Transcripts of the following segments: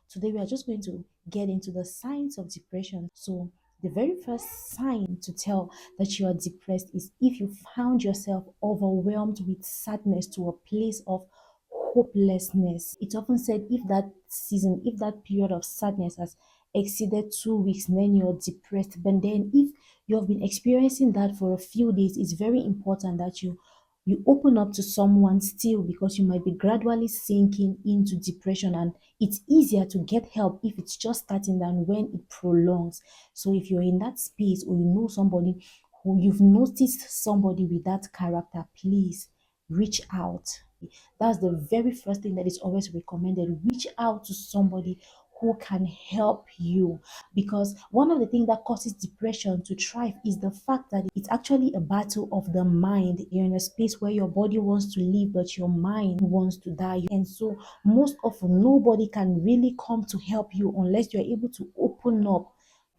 Today, we are just going to get into the signs of depression. So, the very first sign to tell that you are depressed is if you found yourself overwhelmed with sadness to a place of hopelessness. It's often said if that season, if that period of sadness has exceeded 2 weeks, then you're depressed. But then, if you have been experiencing that for a few days, it's very important that you open up to someone still, because you might be gradually sinking into depression, and it's easier to get help if it's just starting than when it prolongs. So if you're in that space, or you know somebody, who you've noticed somebody with that character, please reach out. That's the very first thing that is always recommended. Reach out to somebody who can help you, because one of the things that causes depression to thrive is the fact that it's actually a battle of the mind. You're in a space where your body wants to live, but your mind wants to die. And so, most often, nobody can really come to help you unless you're able to open up.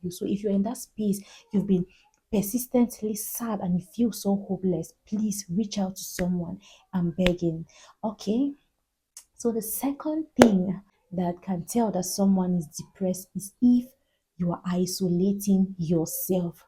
So, if you're in that space, you've been persistently sad and you feel so hopeless, please reach out to someone. I'm begging. Okay. So the second thing that can tell that someone is depressed is if you are isolating yourself.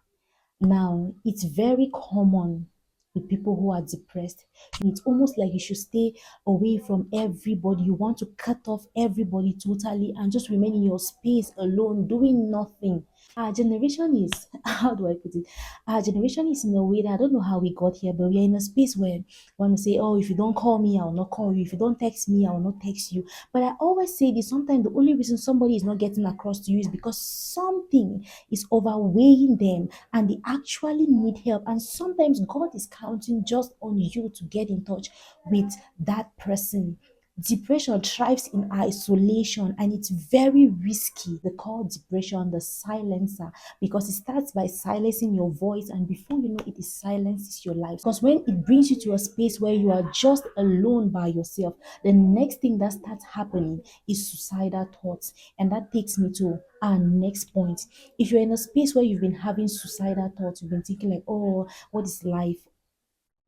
Now, it's very common with people who are depressed. It's almost like you should stay away from everybody. You want to cut off everybody totally and just remain in your space alone, doing nothing. Our generation is, how do I put it? Our generation is in a way that I don't know how we got here, but we are in a space where when we say, oh, if you don't call me, I will not call you. If you don't text me, I will not text you. But I always say this, sometimes the only reason somebody is not getting across to you is because something is overweighing them and they actually need help. And sometimes God is counting just on you to get in touch with that person. Depression thrives in isolation and it's very risky. They call depression the silencer, because it starts by silencing your voice, and before you know it, it silences your life. Because when it brings you to a space where you are just alone by yourself, the next thing that starts happening is suicidal thoughts. And that takes me to our next point. If you're in a space where you've been having suicidal thoughts, you've been thinking like, oh, what is life?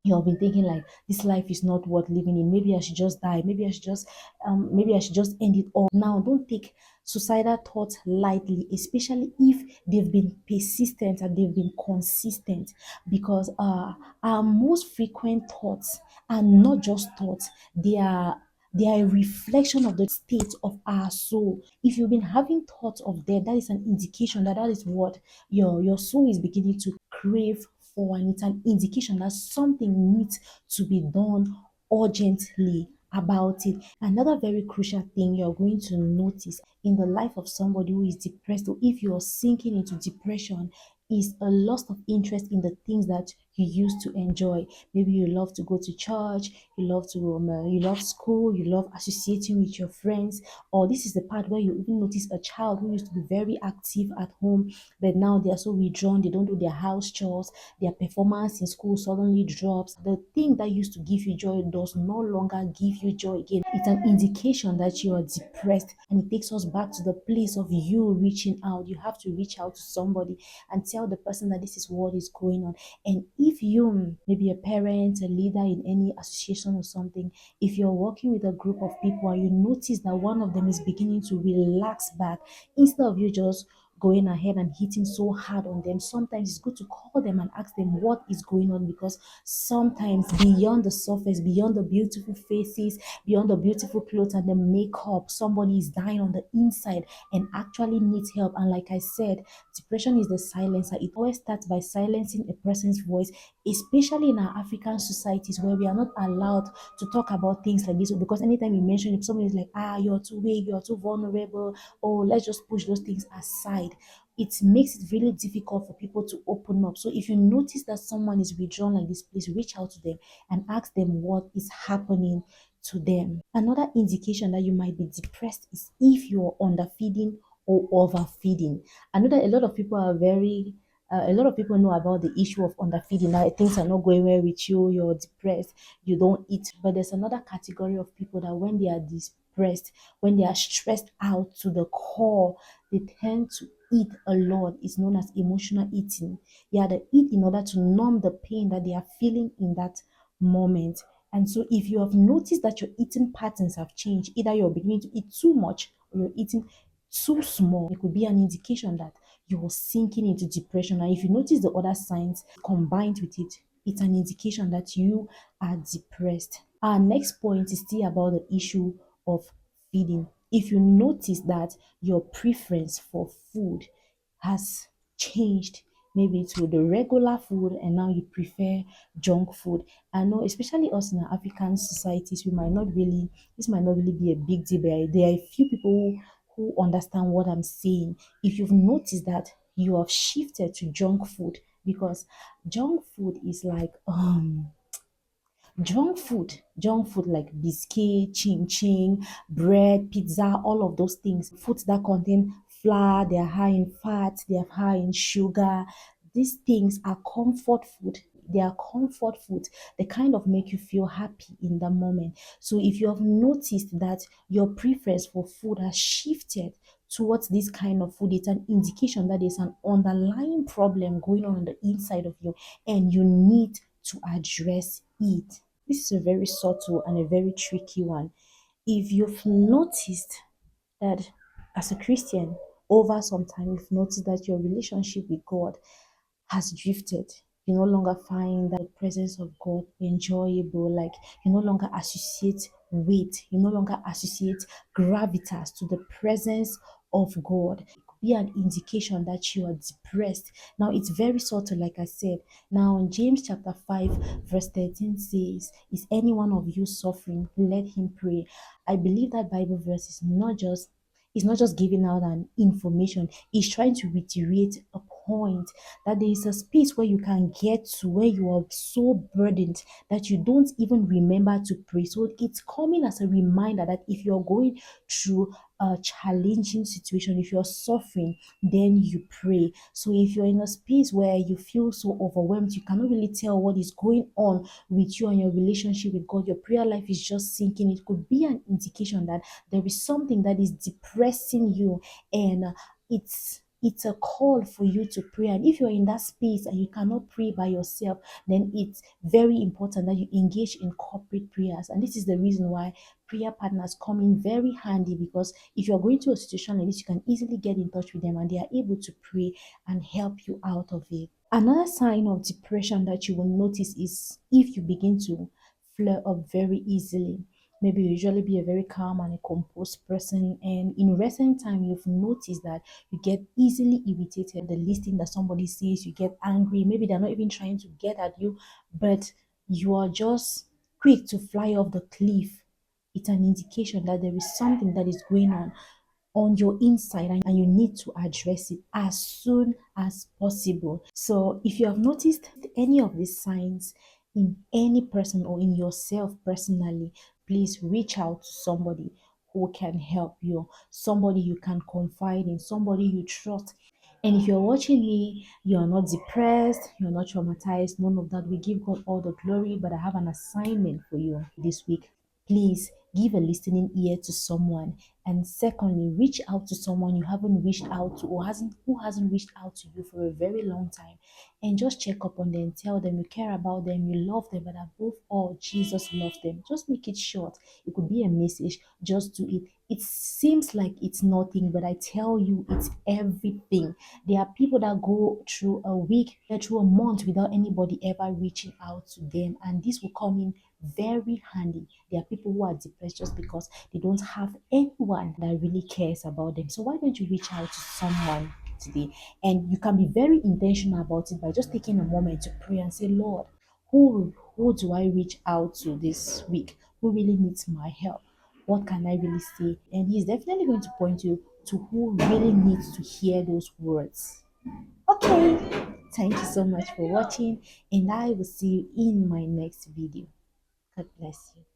You've been thinking like, this life is not worth living in. Maybe I should just die. Maybe I should just end it all. Now, don't take suicidal thoughts lightly, especially if they've been persistent and they've been consistent, because our most frequent thoughts are not just thoughts, they are a reflection of the state of our soul. If you've been having thoughts of death, that is an indication that that is what your soul is beginning to crave for, and it's an indication that something needs to be done urgently about it. Another very crucial thing you're going to notice in the life of somebody who is depressed, or if you're sinking into depression, is a loss of interest in the things that you used to enjoy. Maybe you love to go to church, you love school, you love associating with your friends, or this is the part where you even notice a child who used to be very active at home, but now they are so withdrawn, they don't do their house chores, their performance in school suddenly drops. The thing that used to give you joy does no longer give you joy again. It's an indication that you are depressed, and it takes us back to the place of you reaching out. You have to reach out to somebody and tell the person that this is what is going on. And if you, maybe a parent, a leader in any association or something, if you're working with a group of people and you notice that one of them is beginning to relax back, instead of you just going ahead and hitting so hard on them, sometimes it's good to call them and ask them what is going on, because sometimes beyond the surface, beyond the beautiful faces, beyond the beautiful clothes and the makeup, somebody is dying on the inside and actually needs help. And like I said, depression is the silencer. It always starts by silencing a person's voice, especially in our African societies where we are not allowed to talk about things like this, because anytime you mention it, somebody is like, you're too weak, you're too vulnerable, oh, let's just push those things aside. It makes it really difficult for people to open up. So if you notice that someone is withdrawn like this, please reach out to them and ask them what is happening to them. Another indication that you might be depressed is if you're underfeeding or overfeeding. I know that a lot of people are very a lot of people know about the issue of underfeeding. That things are not going well with you, you're depressed, you don't eat. But there's another category of people that when they are depressed, when they are stressed out to the core, they tend to eat a lot. It's known as emotional eating. Yeah, they eat in order to numb the pain that they are feeling in that moment. And so, if you have noticed that your eating patterns have changed, either you're beginning to eat too much or you're eating too small, it could be an indication that you're sinking into depression. And if you notice the other signs combined with it, it's an indication that you are depressed. Our next point is still about the issue of feeding. If you notice that your preference for food has changed, maybe to the regular food and now you prefer junk food. I know, especially us in our African societies, we might not really, this might not really be a big deal, but there are a few people who understand what I'm saying. If you've noticed that you have shifted to junk food, because junk food is like junk food like biscuit, chin chin, bread, pizza, all of those things, foods that contain flour, they are high in fat, they are high in sugar. These things are comfort food. They are comfort food. They kind of make you feel happy in the moment. So if you have noticed that your preference for food has shifted towards this kind of food, it's an indication that there's an underlying problem going on the inside of you and you need to address it. This is a very subtle and a very tricky one. If you've noticed that as a Christian, over some time, you've noticed that your relationship with God has drifted. You no longer find that the presence of God enjoyable, like you no longer associate weight, you no longer associate gravitas to the presence of God. It could be an indication that you are depressed. Now it's very subtle, like I said. Now in James chapter 5, verse 13 says, is any one of you suffering? Let him pray. I believe that Bible verse is not just giving out an information, it's trying to reiterate a point that there is a space where you can get to where you are so burdened that you don't even remember to pray. So it's coming as a reminder that if you're going through a challenging situation, if you're suffering, then you pray. So if you're in a space where you feel so overwhelmed, you cannot really tell what is going on with you and your relationship with God, your prayer life is just sinking, it could be an indication that there is something that is depressing you, and it's a call for you to pray. And if you're in that space and you cannot pray by yourself, then it's very important that you engage in corporate prayers. And this is the reason why prayer partners come in very handy, because if you're going through a situation like this, you can easily get in touch with them and they are able to pray and help you out of it. Another sign of depression that you will notice is if you begin to flare up very easily. Maybe you usually be a very calm and a composed person, and in recent time you've noticed that you get easily irritated. The least thing that somebody says, you get angry. Maybe they're not even trying to get at you, but you are just quick to fly off the cliff. It's an indication that there is something that is going on your inside, and you need to address it as soon as possible. So if you have noticed any of these signs in any person or in yourself personally, please reach out to somebody who can help you, somebody you can confide in, somebody you trust. And if you're watching me, you're not depressed, you're not traumatized, none of that. We give God all the glory, but I have an assignment for you this week. Please give a listening ear to someone. And secondly, reach out to someone you haven't reached out to, or hasn't who hasn't reached out to you for a very long time, and just check up on them, tell them you care about them, you love them, but above all, Jesus loves them. Just make it short. It could be a message, just do it. It seems like it's nothing, but I tell you, it's everything. There are people that go through a week, through a month without anybody ever reaching out to them, and this will come in very handy. There are people who are depressed just because they don't have anyone that really cares about them. So why don't you reach out to someone today? And you can be very intentional about it by just taking a moment to pray and say, Lord, who do I reach out to this week? Who really needs my help? What can I really say? And he's definitely going to point you to who really needs to hear those words. Okay, thank you so much for watching, and I will see you in my next video. God bless you.